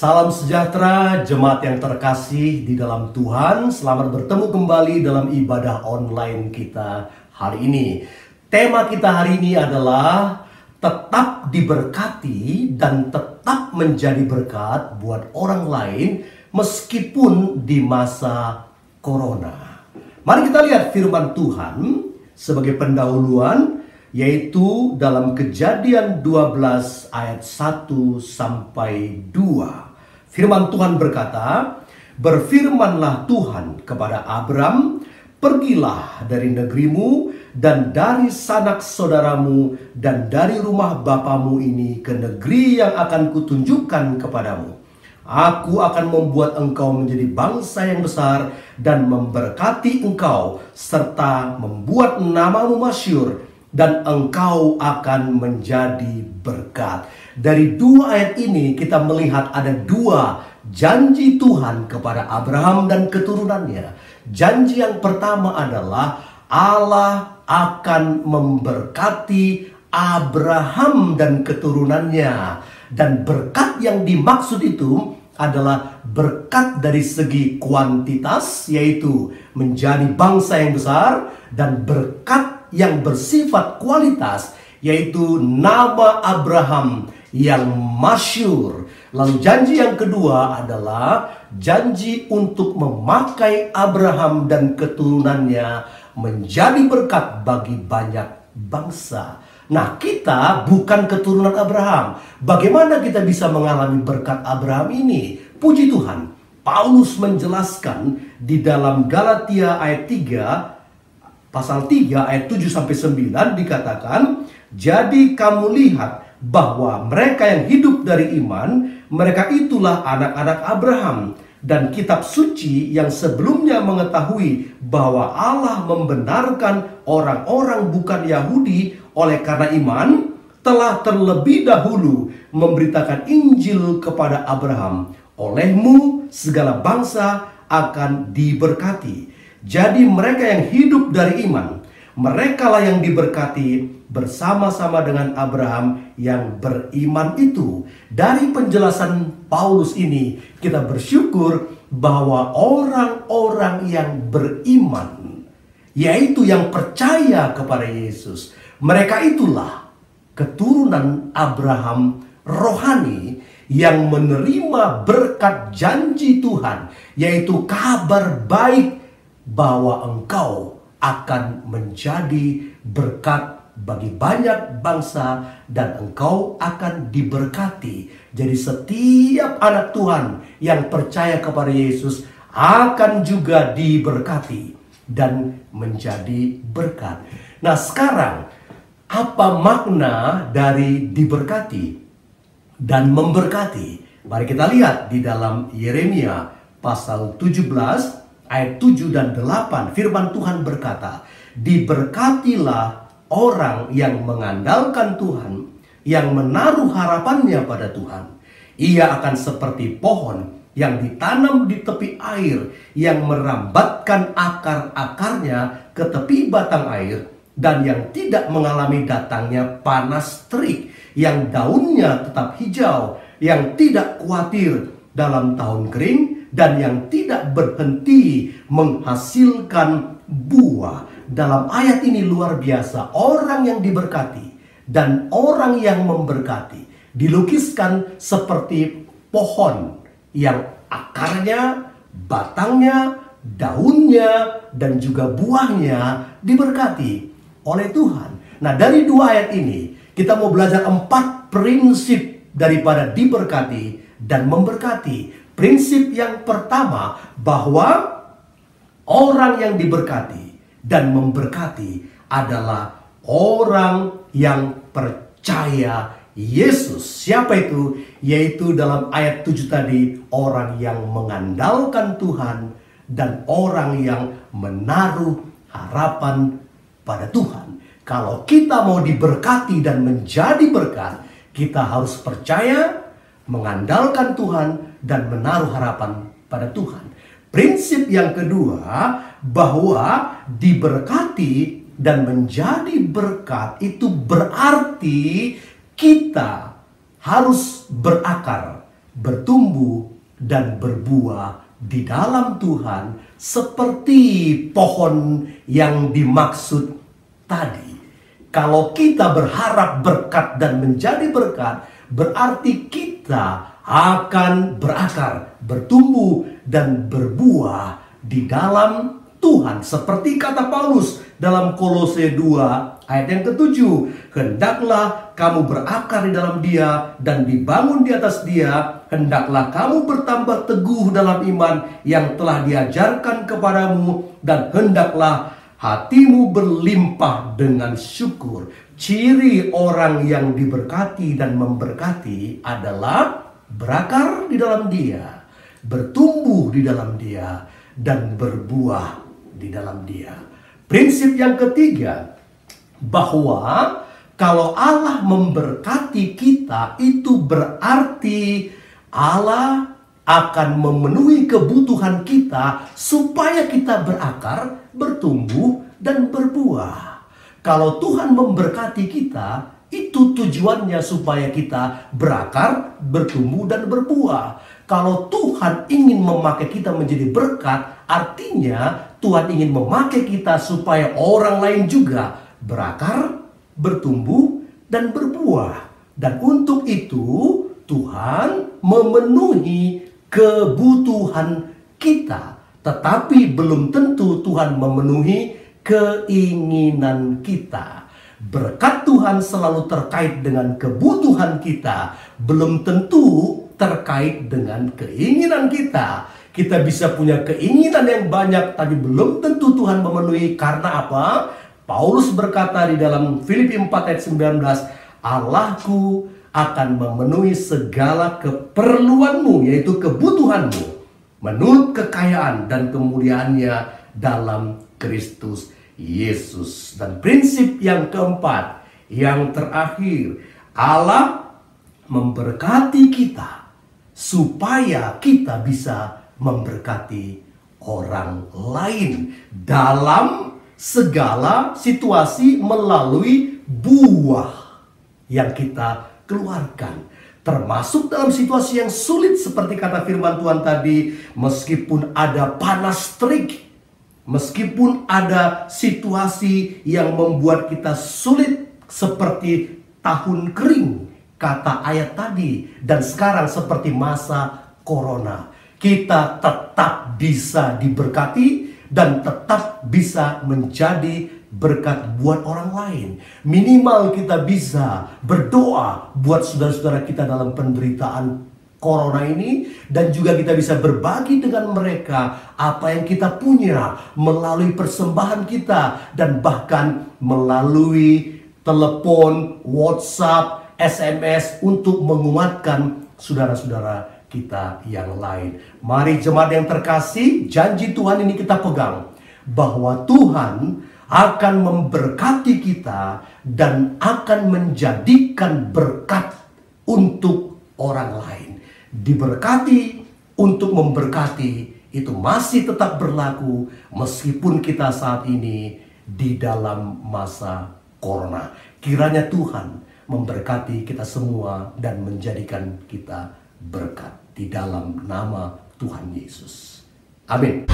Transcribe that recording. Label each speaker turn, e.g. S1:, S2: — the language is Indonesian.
S1: Salam sejahtera jemaat yang terkasih di dalam Tuhan. Selamat bertemu kembali dalam ibadah online kita hari ini. Tema kita hari ini adalah tetap diberkati dan tetap menjadi berkat buat orang lain meskipun di masa corona. Mari kita lihat firman Tuhan sebagai pendahuluan, yaitu dalam Kejadian 12 ayat 1 sampai 2. Firman Tuhan berkata, "Berfirmanlah Tuhan kepada Abram, pergilah dari negerimu dan dari sanak saudaramu dan dari rumah bapamu ini ke negeri yang akan kutunjukkan kepadamu. Aku akan membuat engkau menjadi bangsa yang besar dan memberkati engkau serta membuat namamu masyhur, dan engkau akan menjadi berkat." Dari dua ayat ini kita melihat ada dua janji Tuhan kepada Abraham dan keturunannya. Janji yang pertama adalah Allah akan memberkati Abraham dan keturunannya. Dan berkat yang dimaksud itu adalah berkat dari segi kuantitas, yaitu menjadi bangsa yang besar, dan berkat yang bersifat kualitas, yaitu nama Abraham yang masyhur. Lalu janji yang kedua adalah janji untuk memakai Abraham dan keturunannya menjadi berkat bagi banyak bangsa. Nah, kita bukan keturunan Abraham. Bagaimana kita bisa mengalami berkat Abraham ini? Puji Tuhan, Paulus menjelaskan di dalam Galatia ayat 3, pasal 3 ayat 7 sampai 9 dikatakan, "Jadi kamu lihat bahwa mereka yang hidup dari iman, mereka itulah anak-anak Abraham. Dan kitab suci yang sebelumnya mengetahui bahwa Allah membenarkan orang-orang bukan Yahudi oleh karena iman, telah terlebih dahulu memberitakan Injil kepada Abraham. Olehmu segala bangsa akan diberkati." Jadi mereka yang hidup dari iman, merekalah yang diberkati bersama-sama dengan Abraham yang beriman itu. Dari penjelasan Paulus ini, kita bersyukur bahwa orang-orang yang beriman, yaitu yang percaya kepada Yesus, mereka itulah keturunan Abraham rohani yang menerima berkat janji Tuhan, yaitu kabar baik bahwa engkau akan menjadi berkat bagi banyak bangsa dan engkau akan diberkati. Jadi setiap anak Tuhan yang percaya kepada Yesus akan juga diberkati dan menjadi berkat. Nah, sekarang apa makna dari diberkati dan memberkati? Mari kita lihat di dalam Yeremia pasal 17 ayat 7 dan 8, firman Tuhan berkata, "Diberkatilah orang yang mengandalkan Tuhan, yang menaruh harapannya pada Tuhan. Ia akan seperti pohon yang ditanam di tepi air, yang merambatkan akar-akarnya ke tepi batang air, dan yang tidak mengalami datangnya panas terik, yang daunnya tetap hijau, yang tidak khawatir dalam tahun kering, dan yang tidak berhenti menghasilkan buah." Dalam ayat ini luar biasa, orang yang diberkati dan orang yang memberkati dilukiskan seperti pohon yang akarnya, batangnya, daunnya, dan juga buahnya diberkati oleh Tuhan. Nah, dari dua ayat ini kita mau belajar 4 prinsip daripada diberkati dan memberkati. Prinsip yang pertama, bahwa orang yang diberkati dan memberkati adalah orang yang percaya Yesus. Siapa itu? Yaitu dalam ayat 7 tadi, orang yang mengandalkan Tuhan dan orang yang menaruh harapan pada Tuhan. Kalau kita mau diberkati dan menjadi berkat, kita harus percaya, mengandalkan Tuhan, dan menaruh harapan pada Tuhan. Prinsip yang kedua, bahwa diberkati dan menjadi berkat itu berarti kita harus berakar bertumbuh dan berbuah di dalam Tuhan seperti pohon yang dimaksud tadi. Kalau kita berharap berkat dan menjadi berkat, berarti kita akan berakar, bertumbuh dan berbuah di dalam Tuhan. Seperti kata Paulus dalam Kolose 2 ayat yang ke-7, hendaklah kamu berakar di dalam Dia dan dibangun di atas Dia, hendaklah kamu bertambah teguh dalam iman yang telah diajarkan kepadamu, dan hendaklah hatimu berlimpah dengan syukur. Ciri orang yang diberkati dan memberkati adalah berakar di dalam Dia, bertumbuh di dalam Dia, dan berbuah di dalam Dia. Prinsip yang ketiga, bahwa kalau Allah memberkati kita, itu berarti Allah akan memenuhi kebutuhan kita supaya kita berakar, bertumbuh, dan berbuah. Kalau Tuhan memberkati kita, itu tujuannya supaya kita berakar, bertumbuh, dan berbuah. Kalau Tuhan ingin memakai kita menjadi berkat, artinya Tuhan ingin memakai kita supaya orang lain juga berakar, bertumbuh, dan berbuah. Dan untuk itu Tuhan memenuhi kebutuhan kita. Tetapi belum tentu Tuhan memenuhi keinginan kita. Berkat Tuhan selalu terkait dengan kebutuhan kita, belum tentu terkait dengan keinginan kita. Kita bisa punya keinginan yang banyak, tapi belum tentu Tuhan memenuhi. Karena apa? Paulus berkata di dalam Filipi 4 ayat 19, Allahku akan memenuhi segala keperluanmu, yaitu kebutuhanmu, menurut kekayaan dan kemuliaannya dalam Kristus Yesus. Dan prinsip yang keempat, yang terakhir, Allah memberkati kita supaya kita bisa memberkati orang lain dalam segala situasi melalui buah yang kita keluarkan. Termasuk dalam situasi yang sulit seperti kata firman Tuhan tadi, meskipun ada panas terik, meskipun ada situasi yang membuat kita sulit seperti tahun kering, kata ayat tadi, dan sekarang seperti masa corona, kita tetap bisa diberkati dan tetap bisa menjadi berkat buat orang lain. Minimal kita bisa berdoa buat saudara-saudara kita dalam penderitaan corona ini, dan juga kita bisa berbagi dengan mereka apa yang kita punya melalui persembahan kita, dan bahkan melalui telepon, WhatsApp, SMS untuk menguatkan saudara-saudara kita yang lain. Mari jemaat yang terkasih, janji Tuhan ini kita pegang, bahwa Tuhan akan memberkati kita dan akan menjadikan berkat untuk orang lain. Diberkati untuk memberkati itu masih tetap berlaku meskipun kita saat ini di dalam masa corona. Kiranya Tuhan memberkati kita semua dan menjadikan kita berkat di dalam nama Tuhan Yesus. Amin.